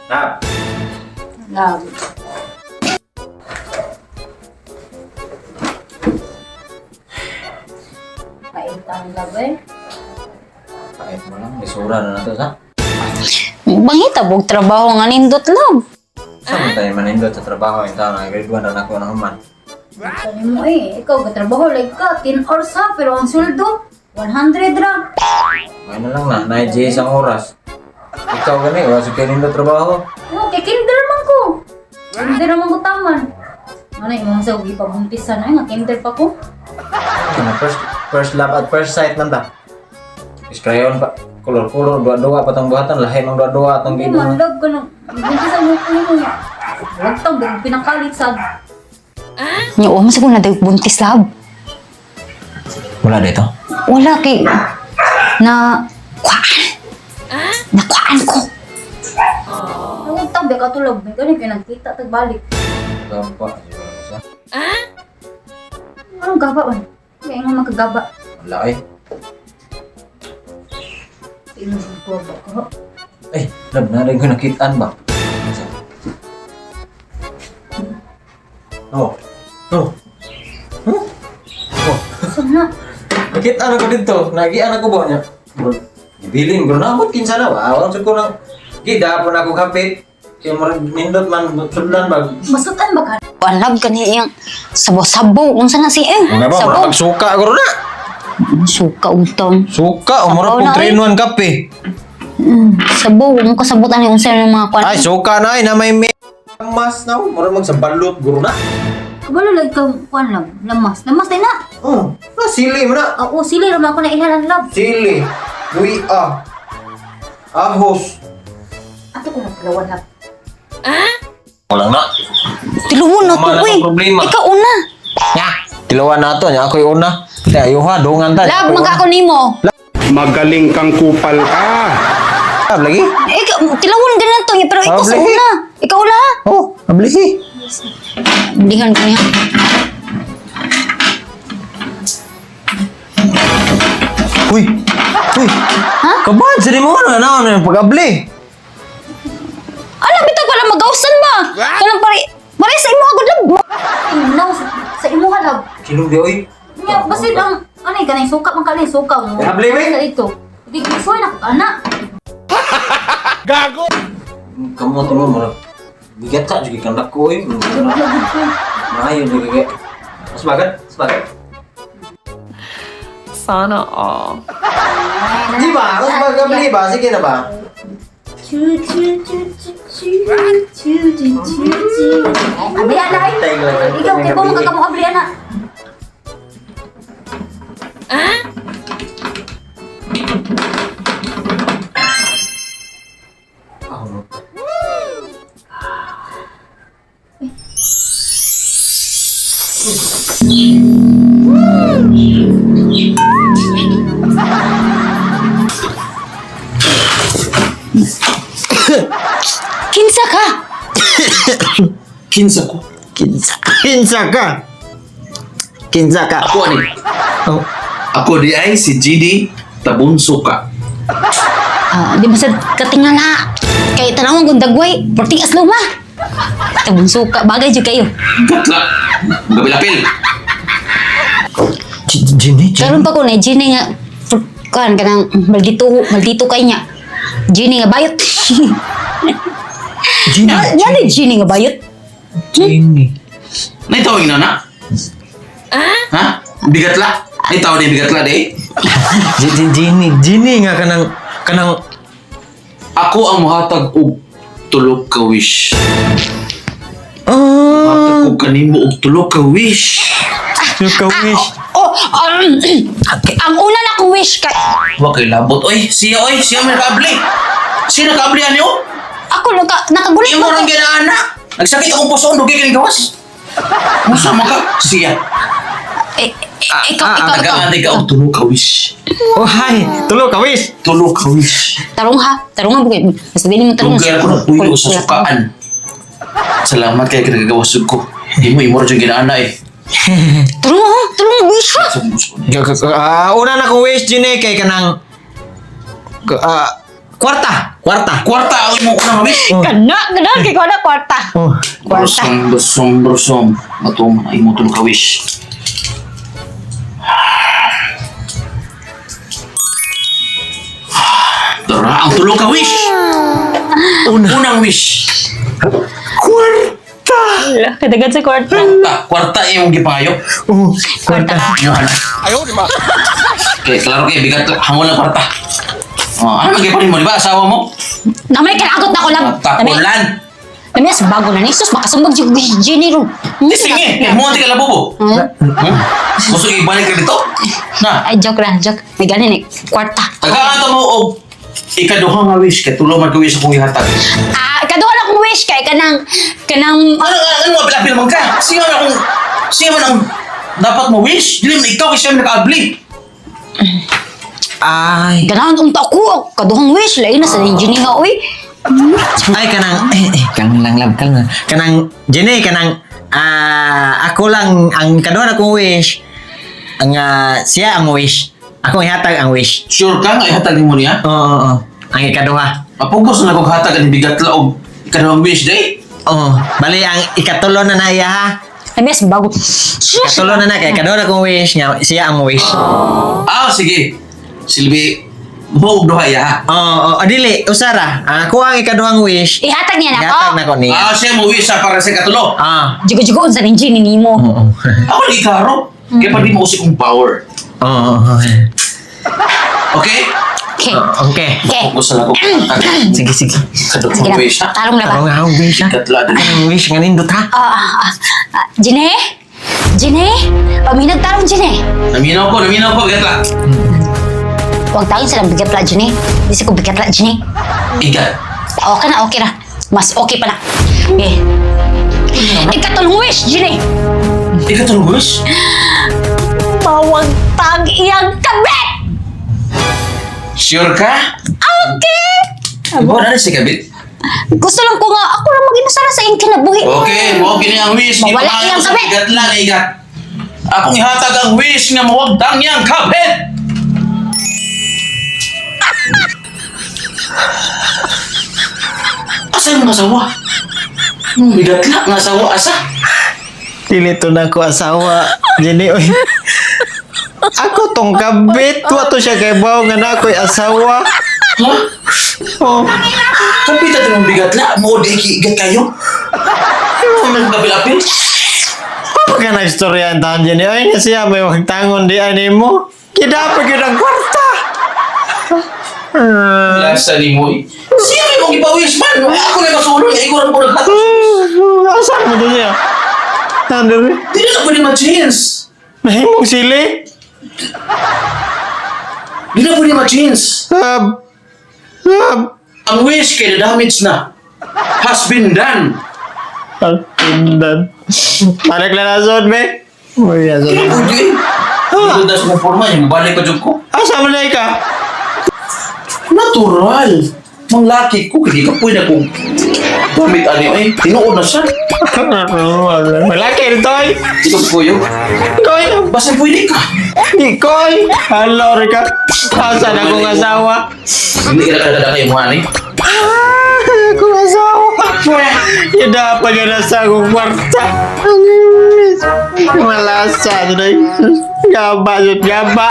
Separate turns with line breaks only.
Nap.
Love. Paitang love eh.
Pahit mo lang. Isura na to sa.
Bangita bog trabaho nga nindot love.
Saan tayo manindot sa trabaho? Yung tao na grade 1 na ako ng human.
Sabi mo eh, ikaw katrabaho like ka, 10 hours ha, pero ang sweldo, 100 ra.
May na lang na. Na-IG isang oras. Ikaw gani. Wala sa kanindot trabaho.
Oh, kay kinder man ko. Kinder man ko taman. Ano yung mga sabi pabuntisan ay nga kinder pa ko.
Ano, first love at first sight man ta. Crayon pa. Color-color. Dua-dua pa tang buhatan. Lahi mang dua-dua atong
Hindi
gino.
man, love ko nung buntisan mo ko yun. Huwag tang pinakalit sa...
Nya o masa ko na daw buntis love.
Wala dito.
Wala kay na kuan. Na kuan ko.
Huwag tang beka tulog. May ganun pinagkita tagbalik.
Gapa.
Anong gaba man? Kaya nga magkagaba.
Wala eh.
Inusin ko ba ko?
Eh, lab na rin ko nakitaan ba? Oh. Oh. Huh? Oh.
Sana.
Nakitaan ako dito. Nagian ako ba niya? Ibilin ko na. Abot kinsa na ba? Awan ko nang gida po na ako kapit. Kaya mo nindot man sudlan ba?
Masutan ba ka?
Kuan love kani yang sabo-sabo unsa na si
Nga ba?
Sabo.
Magsuka ako na.
Suka utang.
Suka.
Sabaw
Umura
na,
po 3-in-1 kape.
Sabo mo kasabutan ni unsa ng mga kuan.
Ay, suka na ay. Na may mas na. Umura magsabalot. Guro na.
Kabalo lang ka, kuan lang. Lamas. Lamas tayo na.
Oh. Na sili mo na.
Oo, sili naman ako na ilan love.
Sili. Luya. Ahos.
Ato ko na palawan love.
Walang na.
Tiluon na to
Wala
uy.
akong problema.
Ikaw una.
Nya. Tilawan na to. Nya ako yung una. Kaya ayuha. Dungan ta.
Love magka ko nimo.
Magaling kang kupal ka.
Lab lagi.
Ikaw tilawon ganun to pero ikaw sa
Love, lagi.
una. Ikaw una ha.
Oh. Ablihi.
Dihan ko niya.
Uy. Uy.
Ha?
Kabad. Sari mo ano yung pag-abli.
Ala bitaw pala magausan ba? Kanang pare sa imo agad love.
Inaw sa imo ka love.
Kilong di oy.
Nga, basta lang, ano yung kanay suka man kanay suka mo.
Grabe, may.
Sa ito. Hindi ko suway na anak.
Kamu tuh mo murag. Bigat ka juga kandak ko eh.
Lagod ko.
Maayo juga kayak. Sebagat, sebagat.
Sana all.
Di ba? Ako sebagat beli ba? Sige na ba?
Chu chu chu chu chu chu chu chu chu. Abli anak. Ikaw kay mo makakamu abli anak.
Ako.
Kinsa ka?
Kinsa ko.
Kinsa ka? Kinsa ka?
Ako ani.
Oh.
Ako di ay si GD Tabunso ka.
Di ba sa katingala? Kay tanawang kung dagway, porting aslo ma. Tabong suka, bagay dyan kayo.
Gatla. Gabilapil.
Jini,
Karon pa ko na, Gini nga, kan kanang maldito kay niya. Gini nga bayot.
Jini.
Yan Gini nga bayot.
Jini.
Naitawag na na? Ha? Bigatla? Naitawag na bigatla de?
Jini nga kanang
Ako ang muhatag og tulog ka wish.
ah,
Muhatag og kanimo og tulog ka wish.
suka wish.
Ang una na kong wish kay...
Wa kay labot oy, siya may kabli. Siya nakabli ano?
Ako nakagulit
Imo
ko.
rang ginaana. Nagsakit akong puso dugay kay gawas. Masama ka siya.
Ikaw.
Tagaan ka og tulog ka wish.
Oh, hai. Tulo ka wish.
Tulog ka wish.
Tarong ha bukid. Basta dili mo tarong.
Tugay ako ng puyo sa sukaan. Salamat kay kinagawasod ko. Imo rin yung ginaana eh.
Tarong wish ha.
Una na kong wish Jini kay kanang Kwarta.
Kwarta ang imo unang wish.
Kana kay ko na kwarta.
Oh.
Kwarta.
Brusong. Matum ay mo ka wish. Tara, ang tulong ka wish. Unang wish.
Kadagan sa kwarta.
Kwarta yung gipayo.
Kwarta.
Yohan. Okay, klaro kay bigat hangon lang kwarta. Oh, ano magiparin mo, di ba? Asawa mo?
Namay kalagot na ko lang.
Takulan.
Nami as bago na ni sus makasumbag jud Jenny ron.
Sige, mo ti ka labubo. Gusto ibalik ka dito? Na,
Ay joke lang, joke. May ganin kwarta.
tagaan mo og ikaduha nga wish kay tulo man ka wish akong ihatag.
Kaduha na kong wish kay kanang
Ano nga pilapil man ka? Siya man ang dapat mo wish. Dili man ikaw kasi nakaabli.
Ay.
ganahan unta ko kaduhang wish lain na sa Jenny nga oy.
Ay kanang kanang lang lab kanang Jenny kanang ako lang ang kaduha na kong wish ang siya ang wish ako ihatag ang wish.
Sure ka nga ihatag mo niya?
Oo. Ang ikaduha.
Mapugos na kong hatag ang bigat laog ikaduhang wish day.
Oo. Bali ang ikatulo na iya ha.
Nami as bago.
Ikatulo na kay kaduha na kong wish nga siya ang wish.
Sige. Silbi mo duha ya ha.
Oo. Dili usara. Ako ang ikaduhang wish.
Ihatag niya na
Ihatag
ko.
na ko niya.
Siya mo wish sa para sa katulo.
Jigo-jigo sa rin Jenny nimo.
Oo.
Ako ni karo. Kaya pa di mo usik kong power.
Oo.
Okay?
Okay.
Okay.
Okay.
Focus na ako hatag.
Sige.
Sige
Kaduhang
na.
wish ha.
Tarong na ba?
Ako nga ang wish ha.
Katla din.
Ang wish nga nindot ha.
Jenny? Jenny? Paminag tarong Jenny.
Naminaw ko, katla.
Huwag tayong silang bigat la Jenny. Di ko bigat la Jenny.
Ikat.
Okay na. Mas okay pa na. Okay. Ikatulong wish, Jenny.
Ikatulong wish?
Bawag tag iyang kabit.
Sure ka?
Okay.
Abo na si kabit.
Gusto lang ko nga, ako lang mag-inasara sa iyong kinabuhi.
Okay, mo kini ang wish.
Mawala
Ipamayo
iyang
sa
kabit.
bigat lang, ikat. Akong ihatag ang wish nga mawagdang niyang kabit. Asa yung asawa? Bigat lang ang asawa. Asa?
Dili to na ko asawa. Jenny, oy. Ako tong kabit. Wato siya kay bawo nga na ako'y asawa.
Ha?
Oh.
Kapita ito ng bigat lang. Mo di ikigat kayo. Ano kapilapil?
Apa ka nagstorya ang taon, Jenny? Oy, nga siya may magtangon di ani mo. Kidapag yun ang kwarta.
Lasa ni mo eh. Siya may mong ipawis man. Ako na masulong. Ikaw na po naghatos.
Asan mo doon niya? Nandun rin.
Hindi na pwede ma-chance.
Nahimong sili.
Hindi na pwede ma-chance. Ang wish kay the damage na has been done.
Alpindan. Balik na nasod, be. Uy, nasod.
Kaya pwede eh. Ito na sa forma yung balik ko dyan ko.
Asa mo na ka?
Natural. Mang laki ko, hindi ka pwede kung gamit ano eh. Tinuod na siya.
Malaki rin, Toy.
Ito po yun.
Toy,
Basta pwede ka.
di koy. Hello, Rika. Asa na kong asawa?
Hindi ka nakadada kayo mga ani.
Kung asawa. Yung dapat yun nasa akong kwarta. Malasa, Toy. Gaba, yun, gaba.